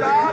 4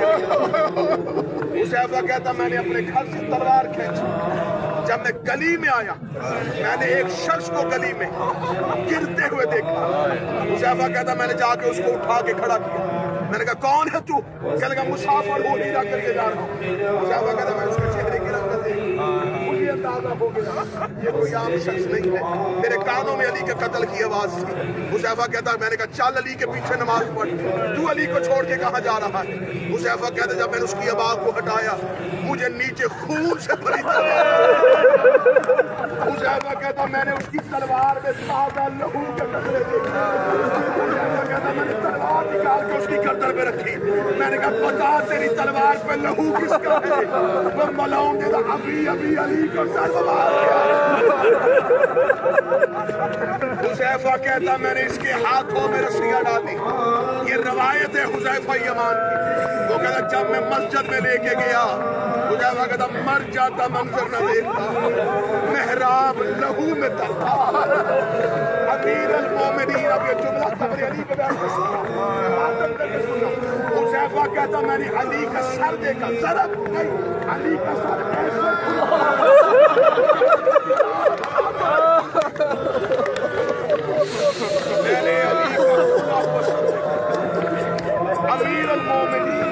کے لیے۔ حذیفہ کہتا میں نے اپنے گھر سے تلوار کھینچی، جب میں گلی میں آیا میں نے ایک شخص کو گلی میں گرتے ہوئے دیکھا۔ حذیفہ کہتا میں نے جا کے اس کو اٹھا کے کھڑا کیا، میں نے کہا کون ہے تو؟ کہنے لگا مسافر ہوں، ہجرت کر کے جا رہا ہوں۔ حذیفہ کہتا میں اس کے چہرے کی رنگت دیکھی، مجھے اندازہ ہو گیا یہ کوئی عام شخص نہیں ہے۔ میرے کانوں میں علی کے قتل کی آواز تھی۔ حذیفہ کہتا میں نے کہا چل علی کے پیچھے نماز پڑھ، تو علی کو چھوڑ کے کہاں جا رہا ہے؟ حذیفہ کہتا جب میں نے اس کی آواز کو ہٹایا مجھے نیچے خون سے بھری تلوار۔ حذیفہ کہتا میں نے اس کی تلوار میں سادہ لہو کے قطرے دیکھے۔ حذیفہ کہتا میں نے تلوار نکال کے اس کی گردن پہ رکھی، میں نے کہا بتا تیری تلوار پہ لہو کس کا ہے؟ وہ ملاؤں نے کہا ابھی علی کو سر مار دیا۔ حذیفہ کہتا میں نے اس کے ہاتھوں میں رسیاں ڈالی۔ یہ روایت ہے حذیفہ یمان کی۔ وہ کہتا جب میں مسجد میں لے کے گیا حذیفہ کہتا مر جاتا منظر نہ دیکھتا، محراب لہو میں تر تھا۔ امیر المومنین، اب یہ جملہ قبر علی پہ بیٹھ کے سنا۔ حذیفہ کہتا میں نے علی کا سر دیکھا، ضرب نہیں، علی کا سر ایسے میں نے علی کا پورا پسند دیکھا۔ امیر المومنین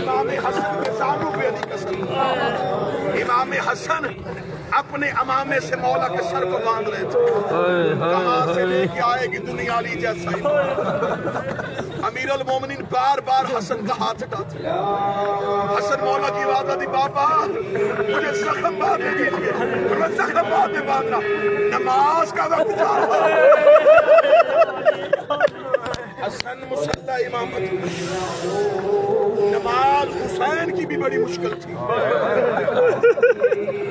امام حسن کے زانوں پہ علی کا سر، امام حسن اپنے امامے سے مولا کے سر کو باندھ رہے تھے، کہاں سے لے کے آئے گی دنیا علی جیسا ہی۔ امیر المومنین بار بار حسن کا ہاتھ ہٹاتے، حسن مولا کی آواز آتی بابا مجھے زخم باندھنے دیجیے، مجھے زخم باندھنے باندھنا، نماز کا وقت جا رہا ہے۔ حسن مصلی امامت، نماز حسین کی بھی بڑی مشکل تھی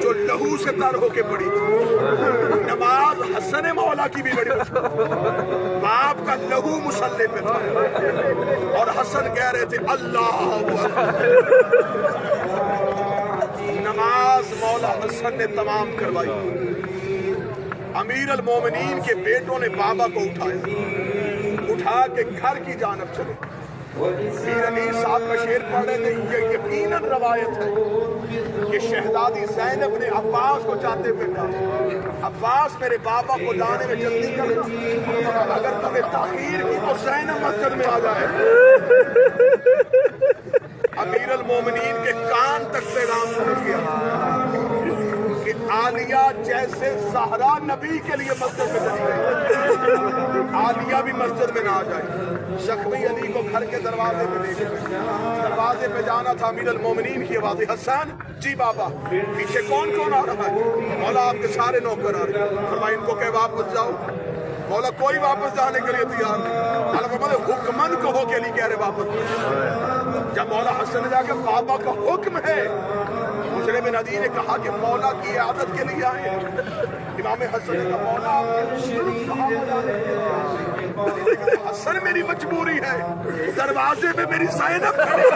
جو لہو سے تر ہو کے پڑی تھی، نماز حسن مولا کی بھی بڑی مشکل، باپ کا لہو مصلی پہ تھا اور حسن کہہ رہے تھے اللہ اکبر۔ نماز مولا حسن نے تمام کروائی۔ امیر المومنین کے بیٹوں نے بابا کو اٹھا کے گھر کی جانب چلے۔ میر علی صاحب کا شعر پڑھ رہے تھے، یہ یقیناً روایت ہے کہ شہزادی زینب نے عباس کو چاہتے ہوئے کہا عباس میرے بابا کو لانے میں جلدی کرو، اگر تمہیں تاخیر کی تو زینب مسجد میں آ جائے۔ امیر المومنین کے کان تک پیغام پہنچ گیا کہ عالیہ جیسے زہرا نبی کے لیے مسجد میں چلی گئی، عالیہ بھی مسجد میں نہ آ جائے۔ زخمی علی کو گھر کے دروازے پہ لے گئے، دروازے پہ جانا تھا، امیر المومنین کی آواز حسن جی بابا پیچھے کون کون آ رہا ہے؟ مولا آپ کے سارے نوکر آ رہے ہیں۔ فرمایا ان کو کہ واپس جاؤ، مولا کوئی واپس جانے کے لیے تیار نہیں، اللہ حکمن کہو کہ علی کہہ رہے واپس۔ جب مولا حسن نے جا کے بابا کا حکم ہے، مجرم ندی نے کہا کہ مولا کی عادت کے لیے آئے، امام حسن نے کہا مولا حسن میری مجبوری ہے، دروازے میں میری زینب کھڑی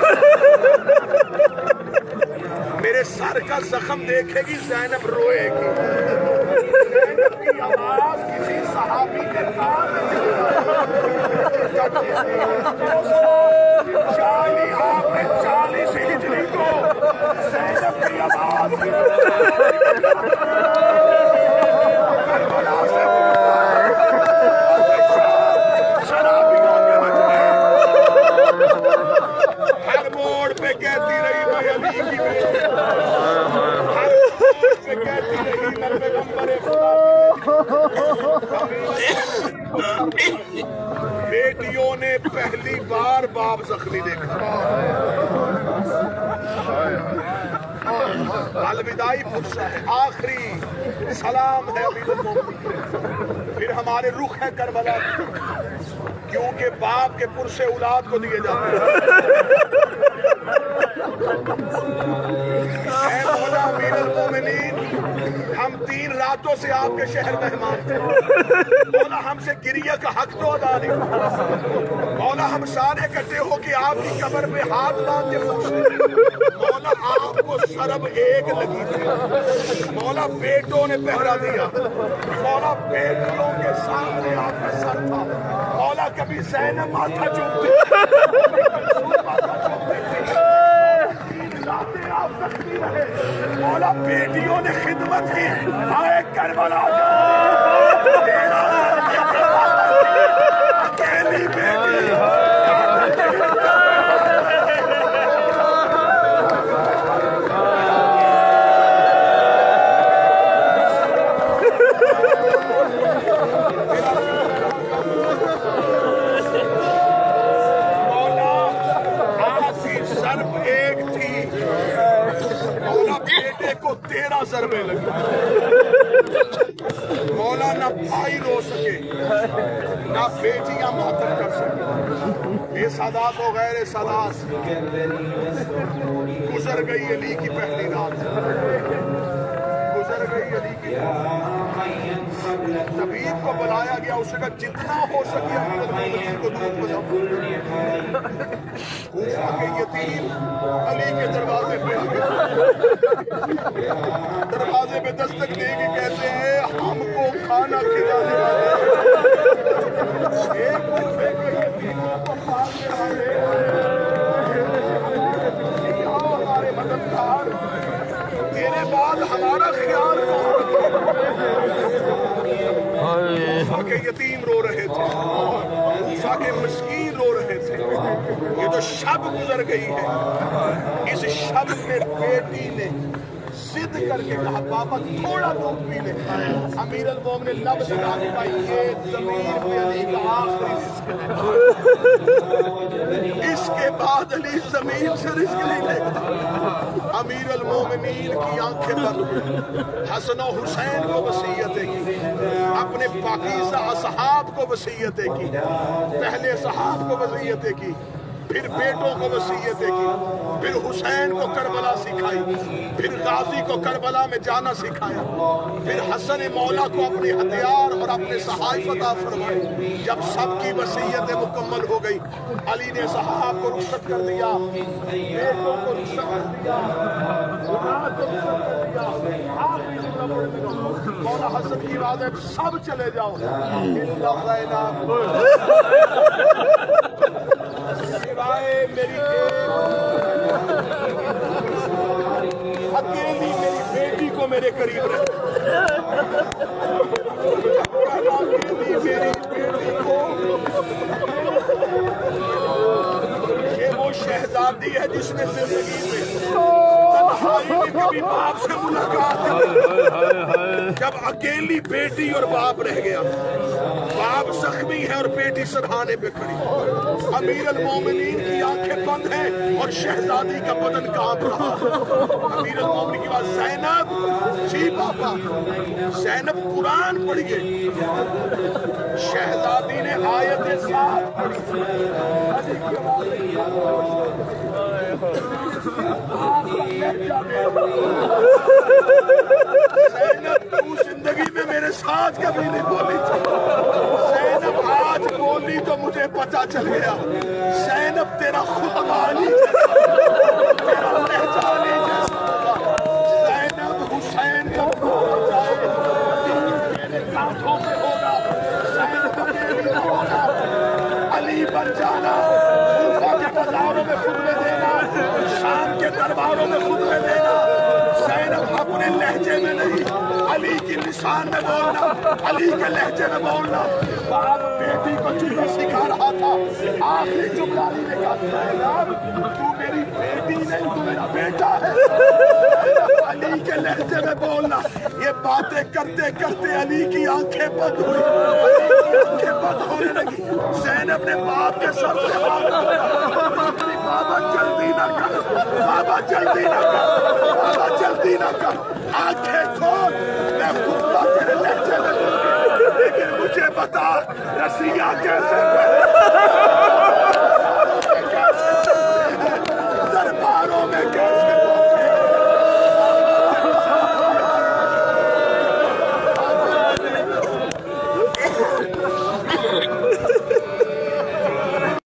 میرے سر کا زخم دیکھے گی زینب روئے گی، زینب کی آواز کسی صحابی کے کان میں آپ نے 40 ہجری کو زینب کی آواز شرابیوں کے مجمع ہر موڑ پہ کہتی رہی میں علی کی بیٹی، ہر موڑ پہ کہتی رہی میں پیغمبر خدا کی بیٹیوں نے پہلی بار باپ زخمی دیکھا۔ الوداعی فرصہ ہے، آخری سلام ہے امیر المومنین، پھر ہمارے رخ ہے کربلا، کیونکہ باپ کے پرسے اولاد کو دیے جاتے ہیں۔ اے مولا امیر المومنین، ہم 3 راتوں سے آپ کے شہر مہمان تھے، مولا ہم سے گریہ کا حق تو ادا نہیں، مولا ہم سارے اکٹھے ہو کے آپ کی قبر پہ ہاتھ باندھ کے پوچھتے، مولا آپ کو سرب ایک لگی تھی، مولا بیٹوں نے پہرا دیا، مولا بیٹیوں کے سامنے آپ کا سر تھا، مولا مولا کبھی زینب ماتھا چومتی آپ زخمی رہے مولا بیٹیوں نے خدمت کی آئے کربلا اکیلی بیٹی تیرہ ضربے لگے مولا نہ بھائی رو سکے نہ بیٹیاں ماتم کر سکے بے سادات و غیر سادات گزر گئی علی کی پہلی رات گزر گئی علی کی طبیب کو بلایا گیا اسے کہا جتنا ہو سکے امیر کو دودھ بجاؤ کوفہ کے یتیم علی کے دروازے پہ دروازے پہ دستک دے کے کہتے ہیں ہم کو کھانا کھلانے والے ایک کوفے کے یتیموں کو پالنے والے ہمارے مددگار تیرے بعد ہمارا خیال کوفہ کے یتیم رو رہے تھے کوفہ کے مسکین رو رہے تھے یہ تو شب گزر گئی ہے اس شب میں بیٹی نے ضد کر کے کہا بابا تھوڑا دودھ پی لے امیر المومنین لب لگا کے کہا یہ ضمیر میں علی کا آخری رزق ہے اس کے بعد علی زمین سے رزق نہیں لے گا امیر المومنین کی آنکھیں بند حسن و حسین کو وصیتیں کی اپنے پاکیزہ اصحاب کو وصیتیں کی پہلے اصحاب کو وصیتیں کی پھر بیٹوں کو وصیتیں کی پھر حسین کو کربلا سکھائی پھر غازی کو کربلا میں جانا سکھایا پھر حسن مولا کو اپنی ہتھیار اور اپنے صحائف عطا فرمائے جب سب کی وصیتیں مکمل ہو گئی علی نے صحاب کو رخصت کر دیا بیٹوں کو رخصت کر دیا اولاد کو رخصت کر دیا آخری جملہ پڑھنے گا مولا حسن کی بات ہے سب چلے جاؤ اللہ زینب سوائے میری اکیلی میری بیٹی کو میرے قریب رہے اکیلی میری بیٹی کو یہ وہ شہزادی ہے جس نے زندگی میں تنہائی میں کبھی باپ سے ملاقات کی جب اکیلی بیٹی اور باپ رہ گیا باپ زخمی ہے اور بیٹی سرحانے پہ کھڑی امیر المومنین کی آنکھیں بند ہیں اور شہزادی کا بدن کانپ رہا امیر المومنین کی بات زینب جی پاپا زینب قرآن پڑھیے شہزادی نے آیت 7 پڑھی زینب تو زندگی میں میرے ساتھ کبھی نہیں بولی تھی زینب آج بولی تو مجھے پتا چل گیا زینب تیرا خودمانی تیرا لہجانی جیسا زینب حسین کا جائے تیرے کانٹوں میں ہوگا زینب اکیلی نہ ہوگا علی بن جانا کوفہ کے بازاروں میں خطبے دینا شام کے درباروں میں خطبے دینا زینب اپنے لہجے میں نہیں علی کی لسان میں بولنا علی کے لہجے میں بولنا باپ بیٹی کو چیزیں سکھا رہا تھا آخری جملہ علی نے کہا زینب تو میری بیٹی نہیں تو میرا بیٹا ہے علی کے لہجے میں بولنا یہ باتیں کرتے کرتے علی کی آنکھیں بند ہوئی علی کی آنکھیں بند ہونے لگی زینب نے باپ کے سر سے بابا جلدی نہ کر بابا جلدی نہ کر بابا جلدی نہ کر آنکھیں کھول میں خطبہ تیرے لہجے میں لیکن مجھے بتا رسیہ کیسے